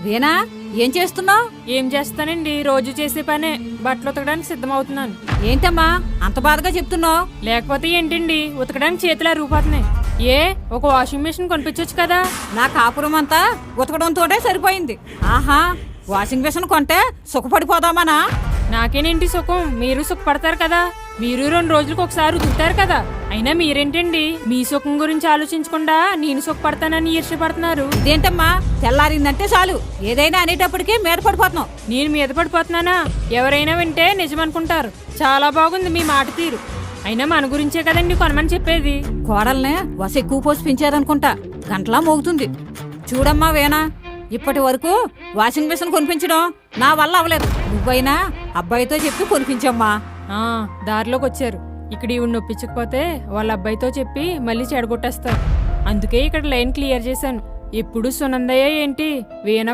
వీణా, ఏం చేస్తున్నావు? ఏం చేస్తానండి, రోజు చేసే పనే. బట్టలు ఉతకడానికి సిద్ధమవుతున్నాను. ఏంటమ్మా అంత బాధగా చెప్తున్నావు? లేకపోతే ఏంటండి, ఉతకడానికి చేతులు అరిగిపోతున్నాయి. ఒక వాషింగ్ మెషిన్ కొనిపించొచ్చు కదా. నా కాపురం అంతా ఉతకడంతోటే సరిపోయింది. ఆహా, వాషింగ్ మెషిన్ కొంటే సుఖపడిపోదామనా? నాకేనేంటి సుఖం, మీరు సుఖపడతారు కదా. మీరు 2 రోజులకు ఒకసారి ఉతుకుతారు కదా. అయినా మీరేంటండి, మీ సుఖం గురించి ఆలోచించకుండా నేను సుఖపడతానని ఈర్ష్యపడుతున్నారు. ఇదేంటమ్మా, తెల్లారిందంటే చాలు ఏదైనా అనేటప్పటికీ మీద పడిపోతున్నావు. నేను మీద పడిపోతున్నానా? ఎవరైనా వింటే నిజమనుకుంటారు. చాలా బాగుంది మీ మాట తీరు. అయినా మన గురించే కదండి కొనమని చెప్పేది. కోడల్నే వస ఎక్కువ పోసి పెంచారనుకుంటా, గంటలా మోగుతుంది. చూడమ్మా వీణా, ఇప్పటి వరకు వాషింగ్ మెషిన్ కొనిపించడం నా వల్ల అవ్వలేదు. నువ్వైనా అబ్బాయితో చెప్పి కొనిపించమ్మా. దారిలోకి వచ్చారు. ఇక్కడ ఈవిడ నొప్పించకపోతే వాళ్ళ అబ్బాయితో చెప్పి మళ్ళీ చెడగొట్టేస్తారు. అందుకే ఇక్కడ లైన్ క్లియర్ చేశాను. ఎప్పుడు సునందయ్య ఏంటి, వీణ